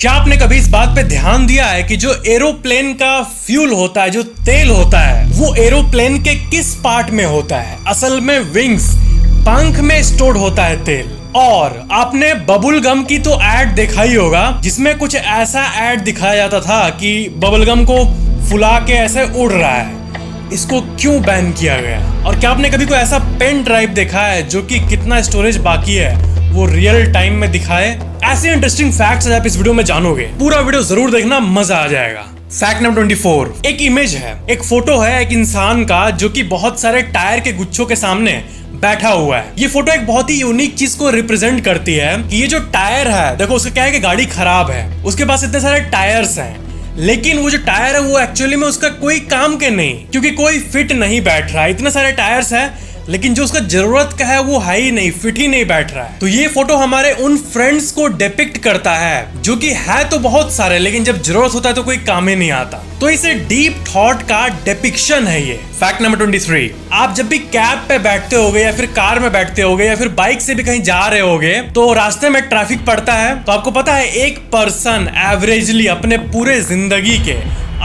क्या आपने कभी इस बात पे ध्यान दिया है कि जो एरोप्लेन का फ्यूल होता है, जो तेल होता है, वो एरोप्लेन के किस पार्ट में होता है? असल में विंग्स, पंख में स्टोर होता है तेल। और आपने बबल गम की तो ऐड देखा ही होगा, जिसमें कुछ ऐसा ऐड दिखाया जाता था कि बबल गम को फुला के ऐसे उड़ रहा है। इसको क्यों बैन किया गया? और क्या आपने कभी कोई ऐसा पेन ड्राइव देखा है जो कि कितना स्टोरेज बाकी है वो रियल टाइम में दिखाए? ऐसे इंटरेस्टिंग फैक्ट्स आप इस वीडियो में जानोगे। पूरा वीडियो जरूर देखना, मजा आ जाएगा। फैक्ट नंबर 24, एक इमेज है, एक फोटो है एक इंसान का जो कि बहुत सारे टायर के गुच्छों के सामने बैठा हुआ है। ये फोटो एक बहुत ही यूनिक चीज को रिप्रेजेंट करती है कि ये जो टायर है, देखो उसका क्या है कि गाड़ी खराब है, उसके पास इतने सारे टायर्स हैं, लेकिन वो जो टायर है वो एक्चुअली में उसका कोई काम के नहीं, क्योंकि कोई फिट नहीं बैठ रहा है। इतने सारे टायर्स हैं लेकिन जो उसका जरूरत का है वो है ही नहीं, फिट ही नहीं बैठ रहा है। तो ये फोटो हमारे उन फ्रेंड्स को डिपिक्ट करता है जो कि है तो बहुत सारे, लेकिन जब जरूरत होता है तो कोई काम ही नहीं आता। तो इसे डीप थॉट का डिपिक्शन है ये। फैक्ट नंबर 23, आप जब भी कैब पे बैठते होगे या फिर कार में बैठते होगे या फिर बाइक से भी कहीं जा रहे होगे तो रास्ते में ट्रैफिक पड़ता है, तो आपको पता है एक पर्सन एवरेजली अपने पूरे जिंदगी के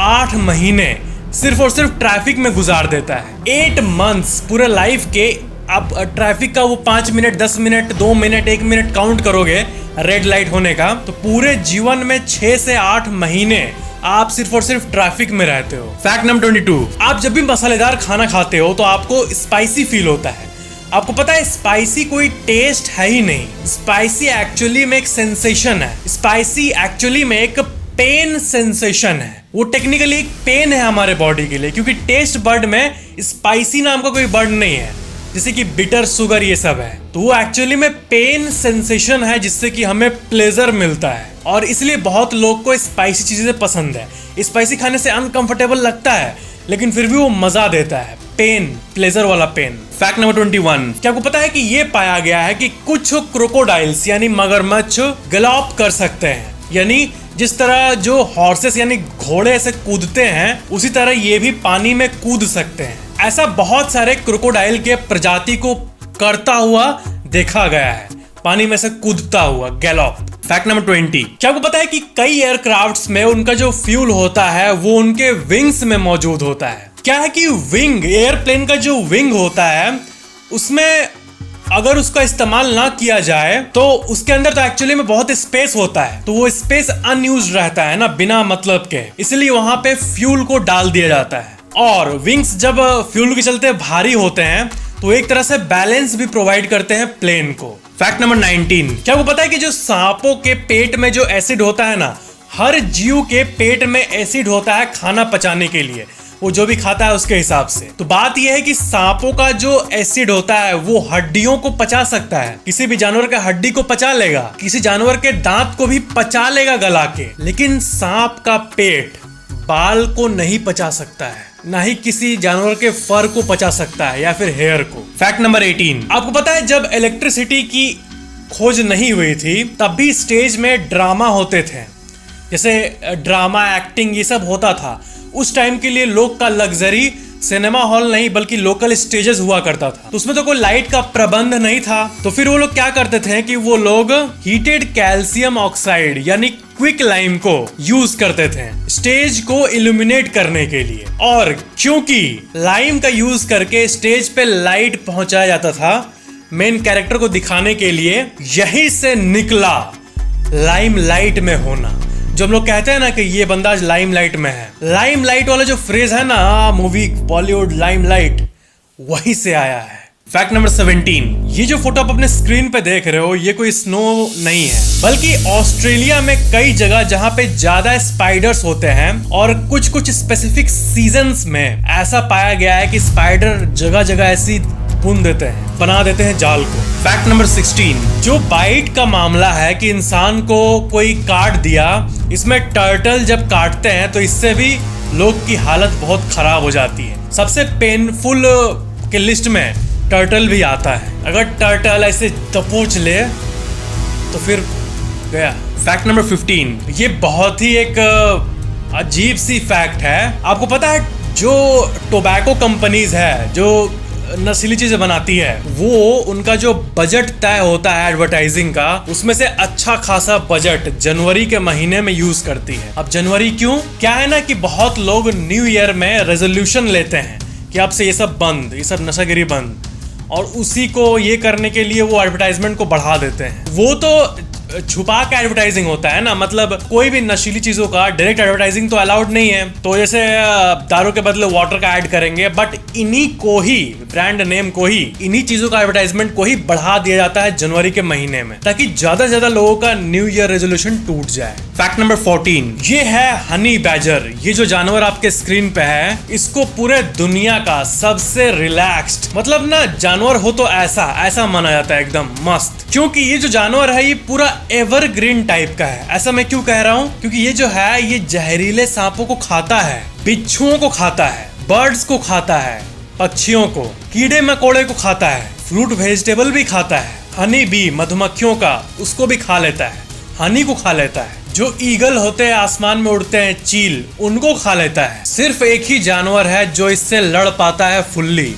8 महीने सिर्फ और सिर्फ ट्रैफिक में गुजार देता है। 8 मंथ्स पूरे लाइफ के। आप ट्रैफिक का वो 5 minute, 10 minute, 2 minute, 1 minute count करोगे रेड लाइट होने का, तो पूरे जीवन में 6 से 8 महीने आप सिर्फ और सिर्फ ट्रैफिक में रहते हो। फैक्ट नंबर 22, आप जब भी मसालेदार खाना खाते हो तो आपको स्पाइसी फील होता है। आपको पता है स्पाइसी कोई टेस्ट है ही नहीं, स्पाइसी एक्चुअली में एक सेंसेशन है। स्पाइसी एक्चुअली में एक पेन सेंसेशन है। वो टेक्निकली एक पेन है हमारे बॉडी के लिए, क्योंकि टेस्ट बर्ड में स्पाइसी नाम का कोई बर्ड नहीं है, जैसे कि बिटर, शुगर, ये सब है। तो वो एक्चुअली में पेन सेंसेशन है जिससे कि हमें प्लेजर मिलता है, और इसलिए बहुत लोग को स्पाइसी चीजें पसंद है। स्पाइसी खाने से अनकंफर्टेबल लगता है लेकिन फिर भी वो मजा देता है, पेन, प्लेजर वाला पेन। फैक्ट नंबर 21, क्या आपको पता है कि ये पाया गया है कि कुछ क्रोकोडाइल्स यानी मगरमच्छ गैलोप कर सकते हैं, यानी जिस तरह जो हॉर्सेस यानी घोड़े से कूदते हैं उसी तरह ये भी पानी में कूद सकते हैं। ऐसा बहुत सारे क्रोकोडाइल के प्रजाति को करता हुआ देखा गया है, पानी में से कूदता हुआ गैलोप। फैक्ट नंबर 20, क्या आपको पता है कि कई एयरक्राफ्ट्स में उनका जो फ्यूल होता है वो उनके विंग्स में मौजूद होता है। क्या है कि विंग, एयरप्लेन का जो विंग होता है उसमें अगर उसका इस्तेमाल ना किया जाए तो उसके अंदर तो एक्चुअली में बहुत स्पेस होता है, तो वो स्पेस अनयूज्ड रहता है ना, बिना मतलब के, इसलिए वहां पे फ्यूल को डाल दिया जाता है। और विंग्स जब फ्यूल के चलते भारी होते हैं तो एक तरह से बैलेंस भी प्रोवाइड करते हैं प्लेन को। फैक्ट नंबर 19, क्या आपको पता है कि जो सांपों के पेट में जो एसिड होता है ना, हर जीव के पेट में एसिड होता है खाना पचाने के लिए, वो जो भी खाता है उसके हिसाब से। तो बात यह है कि सांपों का जो एसिड होता है वो हड्डियों को पचा सकता है, किसी भी जानवर का हड्डी को पचा लेगा, किसी जानवर के दांत को भी पचा लेगा गला के, लेकिन सांप का पेट बाल को नहीं पचा सकता है, ना ही किसी जानवर के फर को पचा सकता है या फिर हेयर को। फैक्ट नंबर 18, आपको पता है जब इलेक्ट्रिसिटी की खोज नहीं हुई थी तब भी स्टेज में ड्रामा होते थे, जैसे ड्रामा, एक्टिंग, ये सब होता था। उस टाइम के लिए लोग का लग्जरी सिनेमा हॉल नहीं बल्कि लोकल स्टेजेस हुआ करता था, तो उसमें तो कोई लाइट का प्रबंध नहीं था। तो फिर वो लोग क्या करते थे कि वो लोग हीटेड कैल्शियम ऑक्साइड यानी क्विक लाइम को यूज करते थे स्टेज को इल्यूमिनेट करने के लिए। और क्योंकि लाइम का यूज करके स्टेज पे लाइट पहुंचाया जाता था मेन कैरेक्टर को दिखाने के लिए, यहीं से निकला लाइम लाइट में होना। जो हम लोग कहते हैं ना कि ये बंदा लाइम लाइट में है, लाइम लाइट वाला जो फ्रेज है ना मूवी बॉलीवुड लाइम लाइट, वहीं से आया है। फैक्ट नंबर 17, ये जो फोटो आप अपने स्क्रीन पे देख रहे हो ये कोई स्नो नहीं है, बल्कि ऑस्ट्रेलिया में कई जगह जहां पे ज्यादा स्पाइडर्स होते हैं और कुछ कुछ स्पेसिफिक सीजन्स में ऐसा पाया गया है कि स्पाइडर जगह जगह ऐसी बुन देते हैं, बना देते हैं जाल को। फैक्ट नंबर 16, जो बाइट का मामला है कि इंसान को कोई काट दिया, इसमें टर्टल जब काटते हैं तो इससे भी लोग की हालत बहुत खराब हो जाती है। सबसे पेनफुल के लिस्ट में टर्टल भी आता है। अगर टर्टल ऐसे दबोच ले तो फिर गया। फैक्ट नंबर 15, ये बहुत ही एक अजीब सी फैक्ट है। आपको पता है जो टोबैको कंपनीज है, जो नशीली चीजें बनाती है, वो उनका जो बजट तय होता है एडवर्टाइजिंग का, उसमें से अच्छा खासा बजट जनवरी के महीने में यूज करती है। अब जनवरी क्यों? क्या है ना कि बहुत लोग न्यू ईयर में रेजोल्यूशन लेते हैं कि अब से ये सब बंद, ये सब नशागिरी बंद, और उसी को ये करने के लिए वो एडवर्टाइजमेंट को बढ़ा देते हैं। वो तो छुपा के एडवर्टाइजिंग होता है ना, मतलब कोई भी नशीली चीजों का डायरेक्ट एडवर्टाइजिंग तो अलाउड नहीं है। तो जैसे दारू के बदले वाटर का ऐड करेंगे, बट इन्हीं को ही, ब्रांड नेम को ही, इन्हीं चीजों का एडवर्टाइजमेंट को ही बढ़ा दिया जाता है जनवरी के महीने में, ताकि ज्यादा से ज्यादा लोगों का न्यू ईयर रेजोल्यूशन टूट जाए। फैक्ट नंबर 14, ये है हनी बैजर। ये जो जानवर आपके स्क्रीन पे है, इसको पूरे दुनिया का सबसे रिलैक्स्ड, मतलब ना जानवर हो तो ऐसा माना जाता है, एकदम मस्त। क्योंकि ये जो जानवर है ये पूरा एवरग्रीन टाइप का है। ऐसा मैं क्यों कह रहा हूँ? क्योंकि ये जो है ये जहरीले सांपों को खाता है, बिच्छुओं को खाता है, बर्ड्स को खाता है, पक्षियों को, कीड़े मकोड़े को खाता है, फ्रूट वेजिटेबल भी खाता है, हनी बी मधुमक्खियों का, उसको भी खा लेता है, हनी को खा लेता है। जो ईगल होते हैं आसमान में उड़ते हैं, चील, उनको खा लेता है। सिर्फ एक ही जानवर है जो इससे लड़ पाता है फुल्ली,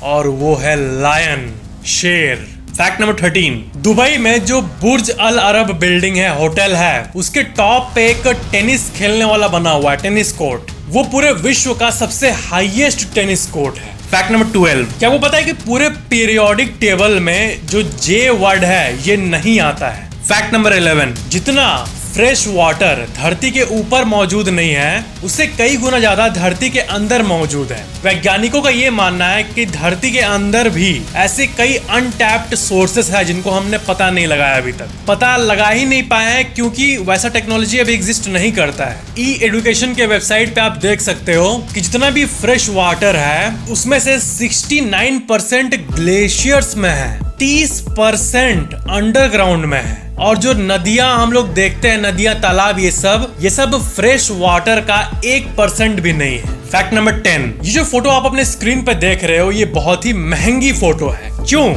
और वो है लायन, शेर। फैक्ट नंबर 13, दुबई में जो बुर्ज अल अरब बिल्डिंग है, होटल है, उसके टॉप पे एक टेनिस खेलने वाला बना हुआ है, टेनिस कोर्ट। वो पूरे विश्व का सबसे हाईएस्ट टेनिस कोर्ट है। फैक्ट नंबर 12, क्या वो पता है कि पूरे पीरियोडिक टेबल में जो जे वर्ड है ये नहीं आता है। फैक्ट नंबर 11, जितना फ्रेश वाटर धरती के ऊपर मौजूद नहीं है, उससे कई गुना ज्यादा धरती के अंदर मौजूद है। वैज्ञानिकों का ये मानना है कि धरती के अंदर भी ऐसे कई अनटैप्ड सोर्सेस है जिनको हमने पता नहीं लगाया, अभी तक पता लगा ही नहीं पाए हैं, क्योंकि वैसा टेक्नोलॉजी अभी एग्जिस्ट नहीं करता है। ई एजुकेशन के वेबसाइट पे आप देख सकते हो कि जितना भी फ्रेश वाटर है उसमें से 69% ग्लेशियर्स में है, 30% अंडरग्राउंड में है, और जो नदियां हम लोग देखते हैं, नदियां, तालाब, ये सब फ्रेश वाटर का 1% भी नहीं है। फैक्ट नंबर 10, ये जो फोटो आप अपने स्क्रीन पे देख रहे हो ये बहुत ही महंगी फोटो है। क्यों?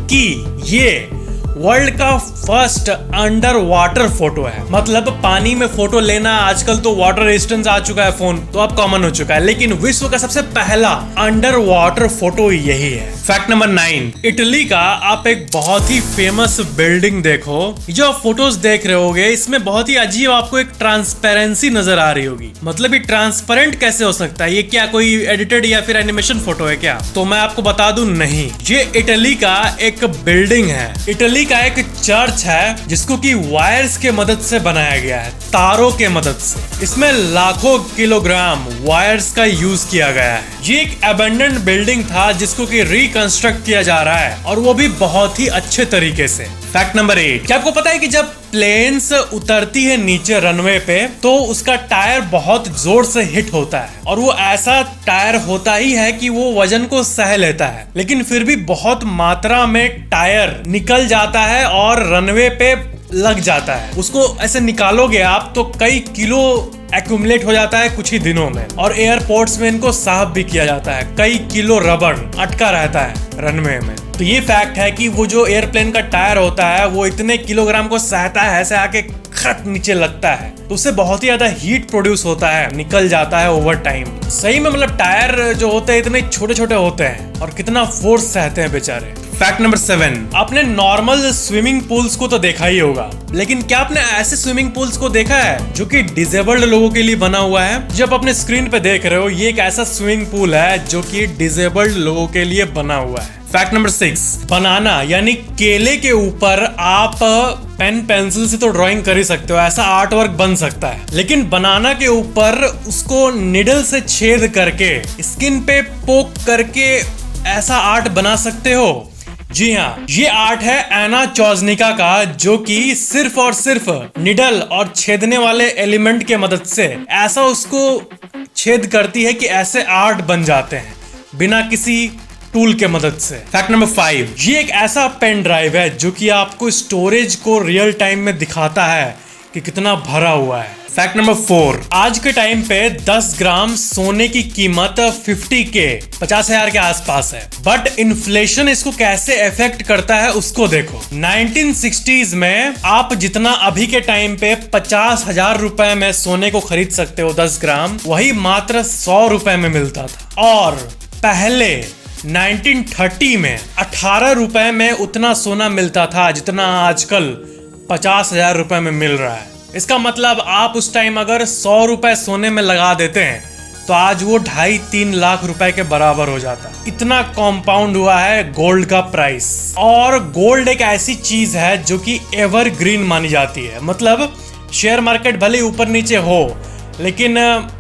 कि ये वर्ल्ड का फर्स्ट अंडर वाटर फोटो है। मतलब पानी में फोटो लेना आजकल तो वाटर रेजिस्टेंस आ चुका है, फोन तो अब कॉमन हो चुका है, लेकिन विश्व का सबसे पहला अंडर वाटर फोटो यही है। फैक्ट नंबर 9, इटली का आप एक बहुत ही फेमस बिल्डिंग देखो। जो आप फोटोज देख रहे होगे इसमें बहुत ही अजीब आपको एक ट्रांसपेरेंसी नजर आ रही होगी। मतलब ये ट्रांसपेरेंट कैसे हो सकता है? ये क्या कोई एडिटेड या फिर एनिमेशन फोटो है क्या? तो मैं आपको बता दूं, नहीं, ये इटली का एक बिल्डिंग है। इटली का एक चर्च है जिसको कि वायर्स के मदद से बनाया गया है, तारों के मदद से। इसमें लाखों किलोग्राम वायर्स का यूज किया गया है। ये एक अबैंडन्ड बिल्डिंग था जिसको कि रिकंस्ट्रक्ट किया जा रहा है, और वो भी बहुत ही अच्छे तरीके से। फैक्ट नंबर 8, क्या आपको पता है कि जब प्लेन्स उतरती है नीचे रनवे पे तो उसका टायर बहुत जोर से हिट होता है, और वो ऐसा टायर होता ही है कि वो वजन को सह लेता है, लेकिन फिर भी बहुत मात्रा में टायर निकल जाता है और रनवे पे लग जाता है। उसको ऐसे निकालोगे आप तो कई किलो एक्यूमुलेट हो जाता है कुछ ही दिनों में, और एयरपोर्ट्स में इनको साफ भी किया जाता है। कई किलो रबड़ अटका रहता है रनवे में। तो ये फैक्ट है कि वो जो एयरप्लेन का टायर होता है वो इतने किलोग्राम को सहता है, ऐसे आके खट नीचे लगता है, तो उससे बहुत ही ज्यादा हीट प्रोड्यूस होता है, निकल जाता है ओवर टाइम। सही में मतलब टायर जो होते हैं इतने छोटे छोटे होते हैं, और कितना फोर्स सहते हैं बेचारे। फैक्ट नंबर 7, आपने नॉर्मल स्विमिंग पूल्स को तो देखा ही होगा, लेकिन क्या आपने ऐसे स्विमिंग पूल्स को देखा है जो कि डिसेबल्ड लोगों के लिए बना हुआ है? जब अपने स्क्रीन पे देख रहे हो ये एक ऐसा स्विमिंग पूल है जो कि डिसेबल्ड लोगों के लिए बना हुआ है। फैक्ट नंबर 6, बनाना यानी केले के ऊपर आप पेन पेंसिल से तो ड्राइंग कर ही सकते हो, ऐसा आर्ट वर्क बन सकता है, लेकिन बनाना के ऊपर उसको निडल से छेद करके स्किन पे पोक करके ऐसा आर्ट बना सकते हो। जी हाँ, ये आर्ट है एना चोजनिका का, जो कि सिर्फ और सिर्फ निडल और छेदने वाले एलिमेंट के मदद से ऐसा उसको छेद करती है कि ऐसे आर्ट बन जाते हैं बिना किसी टूल के मदद से। फैक्ट नंबर 5, ये एक ऐसा पेन ड्राइव है जो कि आपको स्टोरेज को रियल टाइम में दिखाता है कि कितना भरा हुआ है। फैक्ट नंबर 4, आज के टाइम पे 10 ग्राम सोने की कीमत 50,000 के आसपास है, बट इन्फ्लेशन इसको कैसे इफेक्ट करता है उसको देखो। 1960s में आप जितना अभी के टाइम पे 50,000 रुपए में सोने को खरीद सकते हो 10 ग्राम, वही मात्र 100 रुपए में मिलता था। और पहले 1930 में 18 रुपए में उतना सोना मिलता था जितना आजकल 50,000 रुपए में मिल रहा है। इसका मतलब आप उस टाइम अगर 100 रुपए सोने में लगा देते हैं तो आज वो 2.5-3 लाख रुपए के बराबर हो जाता। इतना कॉम्पाउंड हुआ है गोल्ड का प्राइस। और गोल्ड एक ऐसी चीज है जो कि एवरग्रीन मानी जाती है। मतलब शेयर मार्केट भले ऊपर नीचे हो, लेकिन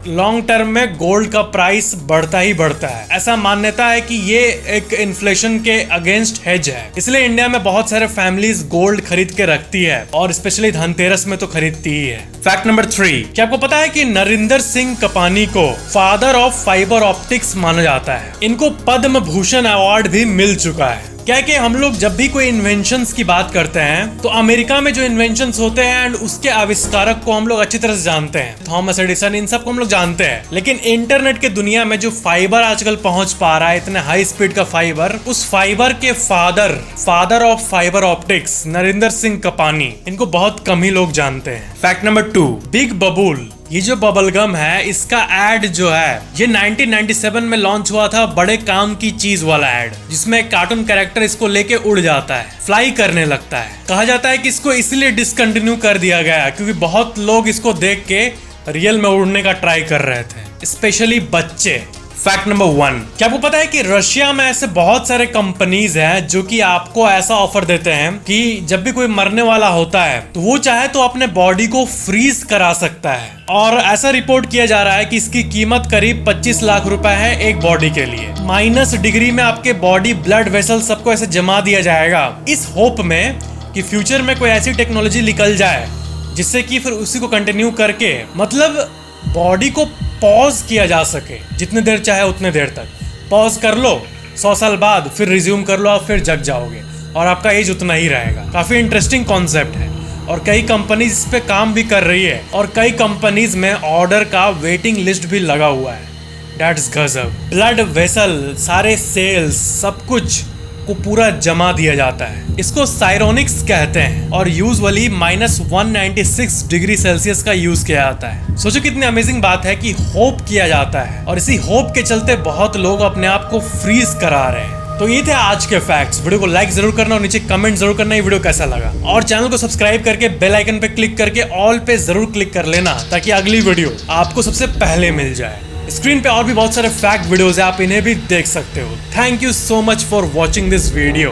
लॉन्ग टर्म में गोल्ड का प्राइस बढ़ता ही बढ़ता है। ऐसा मान्यता है कि ये एक इन्फ्लेशन के अगेंस्ट हेज है, इसलिए इंडिया में बहुत सारे फैमिलीज गोल्ड खरीद के रखती है और स्पेशली धनतेरस में तो खरीदती ही है। फैक्ट नंबर 3, क्या आपको पता है कि नरिंदर सिंह कपानी को फादर ऑफ फाइबर ऑप्टिक्स माना जाता है। इनको पद्म भूषण अवार्ड भी मिल चुका है। क्या कि हम लोग जब भी कोई इन्वेंशंस की बात करते हैं तो अमेरिका में जो इन्वेंशंस होते हैं एंड उसके आविष्कारक को हम लोग अच्छी तरह से जानते हैं, थॉमस एडिसन, इन सब को हम लोग जानते हैं। लेकिन इंटरनेट के दुनिया में जो फाइबर आजकल पहुंच पा रहा है, इतने हाई स्पीड का फाइबर, उस फाइबर के father of fibre optics Narinder Singh Kapany, इनको बहुत कम ही लोग जानते हैं। फैक्ट नंबर 2, बिग बबूल, ये जो बबल गम है इसका एड जो है ये 1997 में लॉन्च हुआ था, बड़े काम की चीज वाला एड, जिसमें एक कार्टून कैरेक्टर इसको लेके उड़ जाता है, फ्लाई करने लगता है। कहा जाता है कि इसको इसलिए डिसकंटिन्यू कर दिया गया क्योंकि बहुत लोग इसको देख के रियल में उड़ने का ट्राई कर रहे थे, स्पेशली बच्चे। फैक्ट नंबर 1, क्या आपको पता है कि रशिया में ऐसे बहुत सारे कंपनीज हैं जो कि आपको ऐसा ऑफर देते हैं कि जब भी कोई मरने वाला होता है तो वो चाहे तो अपने बॉडी को फ्रीज करा सकता है। और ऐसा रिपोर्ट किया जा रहा है कि इसकी कीमत करीब 25 लाख रुपए है एक बॉडी के लिए। -डिग्री में आपके बॉडी ब्लड वेसल सबको ऐसे जमा दिया जाएगा, इस होप में कि फ्यूचर में कोई ऐसी टेक्नोलॉजी निकल जाए जिससे कि फिर उसी को कंटिन्यू करके मतलब बॉडी को पॉज किया जा सके, जितने देर चाहे उतने देर तक पॉज कर लो, 100 साल बाद फिर रिज्यूम कर लो, आप फिर जग जाओगे और आपका एज उतना ही रहेगा। काफी इंटरेस्टिंग कॉन्सेप्ट है और कई कंपनीज इस पे काम भी कर रही है और कई कंपनीज में ऑर्डर का वेटिंग लिस्ट भी लगा हुआ है। दैट्स गजब। ब्लड वेसल, सारे सेल्स, सब कुछ को पूरा जमा दिया जाता है। इसको साइरोनिक्स कहते हैं और यूजुअली -196 डिग्री सेल्सियस का यूज किया जाता है। सोचो कितनी अमेजिंग बात है कि होप किया जाता है और इसी होप के चलते बहुत लोग अपने आप को फ्रीज करा रहे हैं। तो ये थे आज के फैक्ट्स। वीडियो को लाइक जरूर करना और नीचे कमेंट जरूर करना ये वीडियो कैसा लगा, और चैनल को सब्सक्राइब करके बेल आइकन पे क्लिक करके ऑल पे जरूर क्लिक कर लेना ताकि अगली वीडियो आपको सबसे पहले मिल जाए। स्क्रीन पे और भी बहुत सारे फैक्ट वीडियोस है, आप इन्हें भी देख सकते हो। Thank you so much for watching this video.